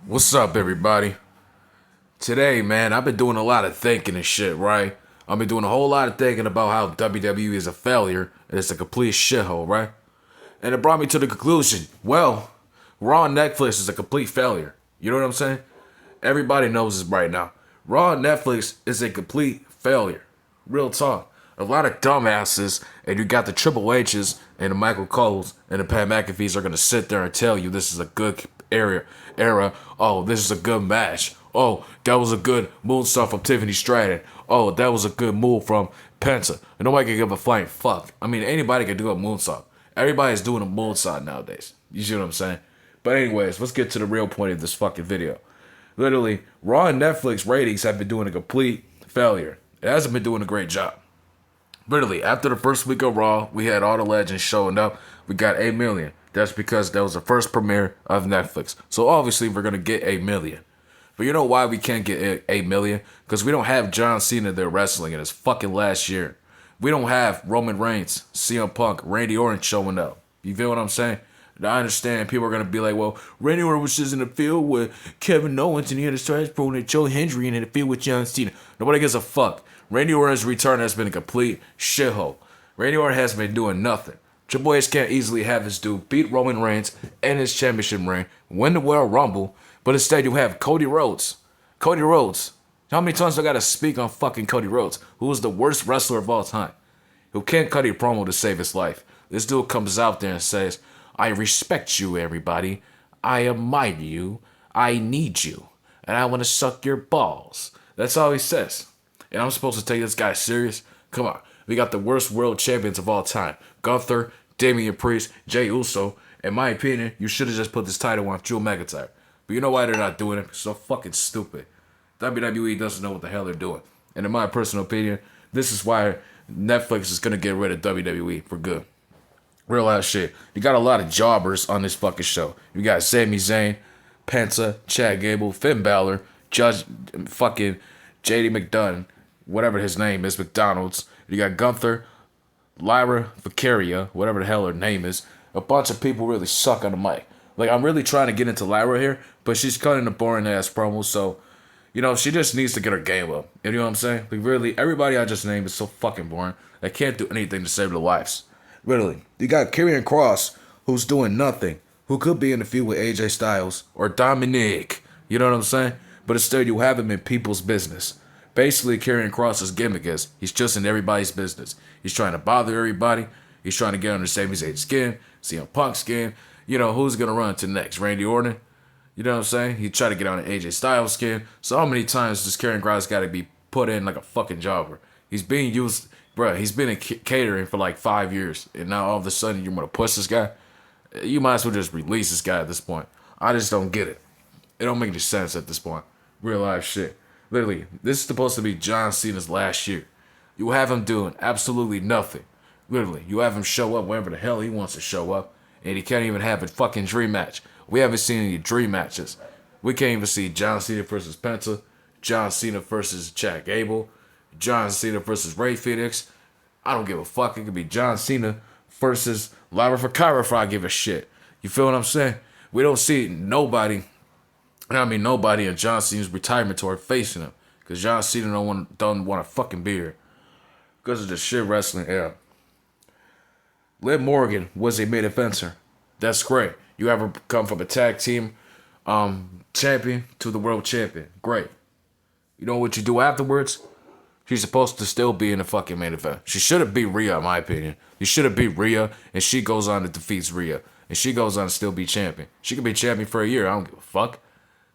What's up, everybody? Today, man, I've been doing a lot of thinking and shit, right? I've been doing a whole lot of thinking about how WWE is a failure and it's a complete shithole, right? And it brought me to the conclusion, well, Raw on Netflix is a complete failure. You know what I'm saying? Everybody knows this right now. Raw on Netflix is a complete failure. Real talk. A lot of dumbasses, and you got the Triple H's and the Michael Coles and the Pat McAfee's are gonna sit there and tell you this is a good era. Oh, this is a good match. Oh, that was a good moonsault from Tiffany Stratton. Oh, that was a good move from Penta. And nobody can give a flying fuck. I mean, anybody can do a moonsault. Everybody's doing a moonsault nowadays. You see what I'm saying? But anyways, let's get to the real point of this fucking video. Literally, Raw and Netflix ratings have been doing a complete failure. It hasn't been doing a great job. Literally, after the first week of Raw, we had all the legends showing up. We got 8 million. That's because that was the first premiere of Netflix. So obviously, we're going to get 8 million. But you know why we can't get 8 million? Because we don't have John Cena there wrestling in his fucking last year. We don't have Roman Reigns, CM Punk, Randy Orton showing up. You feel what I'm saying? Now, I understand people are going to be like, well, Randy Orton was just in the field with Kevin Owens and he had a trash pro and Joe Hendry and in the field with John Cena. Nobody gives a fuck. Randy Orton's return has been a complete shithole. Randy Orton has been doing nothing. Triple H can't easily have his dude beat Roman Reigns and his championship ring, win the Royal Rumble, but instead you have Cody Rhodes. Cody Rhodes. How many times do I gotta speak on fucking Cody Rhodes, who is the worst wrestler of all time, who can't cut a promo to save his life? This dude comes out there and says, I respect you, everybody. I admire you. I need you. And I want to suck your balls. That's all he says. And I'm supposed to take this guy serious? Come on. We got the worst world champions of all time. Gunther, Damian Priest, Jey Uso. In my opinion, you should have just put this title on Drew McIntyre. But you know why they're not doing it? It's so fucking stupid. WWE doesn't know what the hell they're doing. And in my personal opinion, this is why Netflix is going to get rid of WWE for good. Real ass shit. You got a lot of jobbers on this fucking show. You got Sami Zayn, Penta, Chad Gable, Finn Balor, Judge, fucking JD McDonough, whatever his name is, McDonald's. You got Gunther, Lyra Valkyria, whatever the hell her name is. A bunch of people really suck on the mic. Like, I'm really trying to get into Lyra here, but she's cutting a boring ass promo, so, you know, she just needs to get her game up. You know what I'm saying? Like, really, everybody I just named is so fucking boring. They can't do anything to save their lives. Literally. You got Karrion Kross, who's doing nothing, who could be in the feud with AJ Styles or Dominic. You know what I'm saying? But instead, you have him in people's business. Basically, Karrion Kross's gimmick is he's just in everybody's business. He's trying to bother everybody. He's trying to get under Sami Zayn's skin, CM Punk's skin. You know, who's going to run to next? Randy Orton? You know what I'm saying? He tried to get on AJ Styles' skin. So how many times does Karrion Kross got to be put in like a fucking jobber? He's being used, bruh, he's been in catering for like 5 years. And now all of a sudden you want to push this guy? You might as well just release this guy at this point. I just don't get it. It don't make any sense at this point. Real life shit. Literally, this is supposed to be John Cena's last year. You have him doing absolutely nothing. Literally, you have him show up whenever the hell he wants to show up. And he can't even have a fucking dream match. We haven't seen any dream matches. We can't even see John Cena versus Penta, John Cena versus Chad Gable, John Cena versus Ray Phoenix. I don't give a fuck. It could be John Cena versus Lyra Valkyria if I give a shit. You feel what I'm saying? We don't see nobody, and I mean nobody in John Cena's retirement tour facing him. Because John Cena don't want a fucking beer. Because of the shit wrestling era. Liv Morgan was a main eventer. That's great. You have her come from a tag team champion to the world champion. Great. You know what you do afterwards? She's supposed to still be in the fucking main event. She shouldn't beat Rhea, in my opinion. You should have beat Rhea, and she goes on to defeat Rhea. And she goes on to still be champion. She could be champion for a year. I don't give a fuck.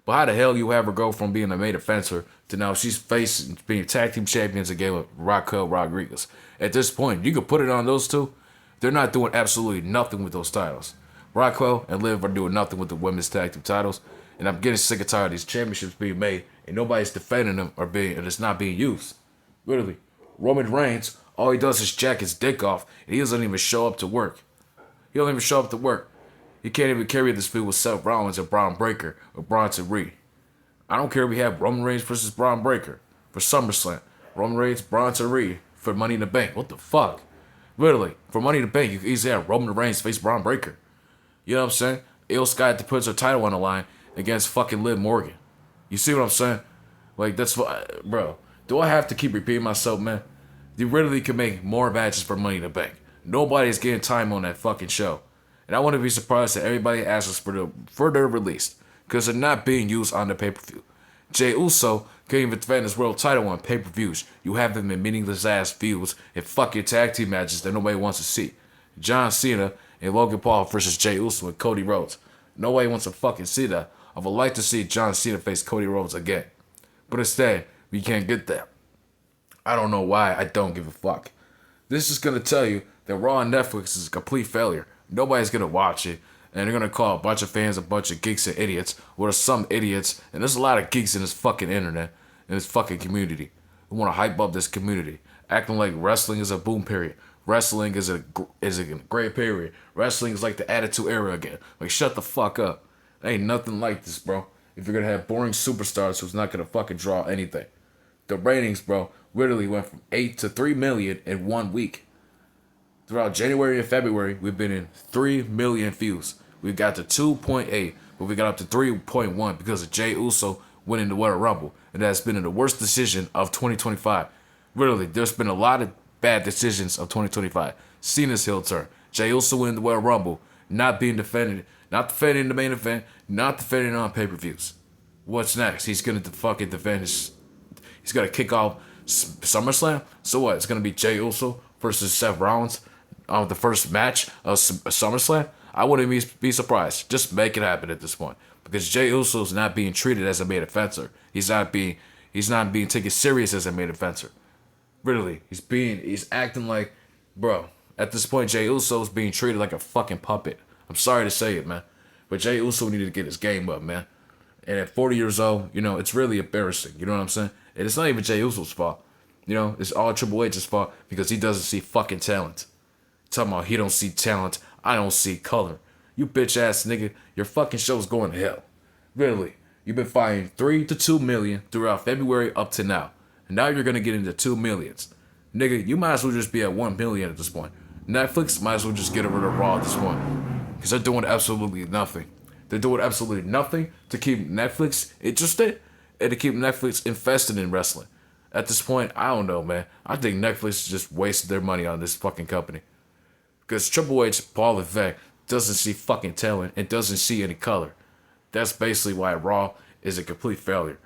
But how the hell you have her go from being a main offender to now she's facing being tag team champions again with Raquel Rodriguez? At this point, you could put it on those two. They're not doing absolutely nothing with those titles. Raquel and Liv are doing nothing with the women's tag team titles. And I'm getting sick and tired of these championships being made and nobody's defending them and it's not being used. Literally. Roman Reigns, all he does is jack his dick off and he doesn't even show up to work. He don't even show up to work. He can't even carry this feud with Seth Rollins or Braun Breaker or Bronson Reed. I don't care if we have Roman Reigns versus Braun Breaker for SummerSlam. Roman Reigns, Bronson Reed for Money in the Bank. What the fuck? Literally, for Money in the Bank, you can easily have Roman Reigns face Braun Breaker. You know what I'm saying? Io Sky puts her title on the line against fucking Liv Morgan. You see what I'm saying? Like, that's what, bro. Do I have to keep repeating myself, man? You really could make more matches for Money in the Bank. Nobody's getting time on that fucking show. And I wouldn't be surprised that everybody asks for their release, because they're not being used on the pay-per-view. Jey Uso can't even defend his world title on pay-per-views. You have them in meaningless ass feuds and fucking tag team matches that nobody wants to see. John Cena and Logan Paul versus Jey Uso and Cody Rhodes. Nobody wants to fucking see that. I would like to see John Cena face Cody Rhodes again. But instead, we can't get that. I don't know why. I don't give a fuck. This is going to tell you that Raw on Netflix is a complete failure. Nobody's going to watch it. And they're going to call a bunch of fans a bunch of geeks and idiots. Or there's some idiots. And there's a lot of geeks in this fucking internet. In this fucking community. Who want to hype up this community. Acting like wrestling is a boom period. Wrestling is a great period. Wrestling is like the Attitude Era again. Like, shut the fuck up. Ain't nothing like this, bro. If you're going to have boring superstars who's not going to fucking draw anything. The ratings, bro, literally went from 8 to 3 million in 1 week. Throughout January and February, we've been in 3 million views. We got to 2.8, but we got up to 3.1 because of Jey Uso winning the Royal Rumble. And that's been the worst decision of 2025. Literally, there's been a lot of bad decisions of 2025. Cena's heel turn. Jey Uso winning the Royal Rumble. Not being defended. Not defending the main event. Not defending on pay-per-views. What's next? He's going to fucking defend his... He's going to kick off SummerSlam? So what? It's going to be Jey Uso versus Seth Rollins on the first match of SummerSlam? I wouldn't be surprised. Just make it happen at this point. Because Jey Uso's not being treated as a main eventer. He's not being taken serious as a main eventer. Really. He's acting like, bro, at this point, Jey Uso's being treated like a fucking puppet. I'm sorry to say it, man. But Jey Uso needed to get his game up, man. And at 40 years old, it's really embarrassing. You know what I'm saying? And it's not even Jey Uso's fault. It's all Triple H's fault because he doesn't see fucking talent. Talking about he don't see talent, I don't see color. You bitch ass nigga, your fucking show's going to hell. Really. You've been fighting 3 to 2 million throughout February up to now. And now you're gonna get into 2 millions. Nigga, you might as well just be at 1 million at this point. Netflix might as well just get rid of Raw at this point. Because they're doing absolutely nothing. They're doing absolutely nothing to keep Netflix interested and to keep Netflix invested in wrestling. At this point, I don't know, man. I think Netflix just wasted their money on this fucking company. Because Triple H, Paul Levesque, doesn't see fucking talent and doesn't see any color. That's basically why Raw is a complete failure.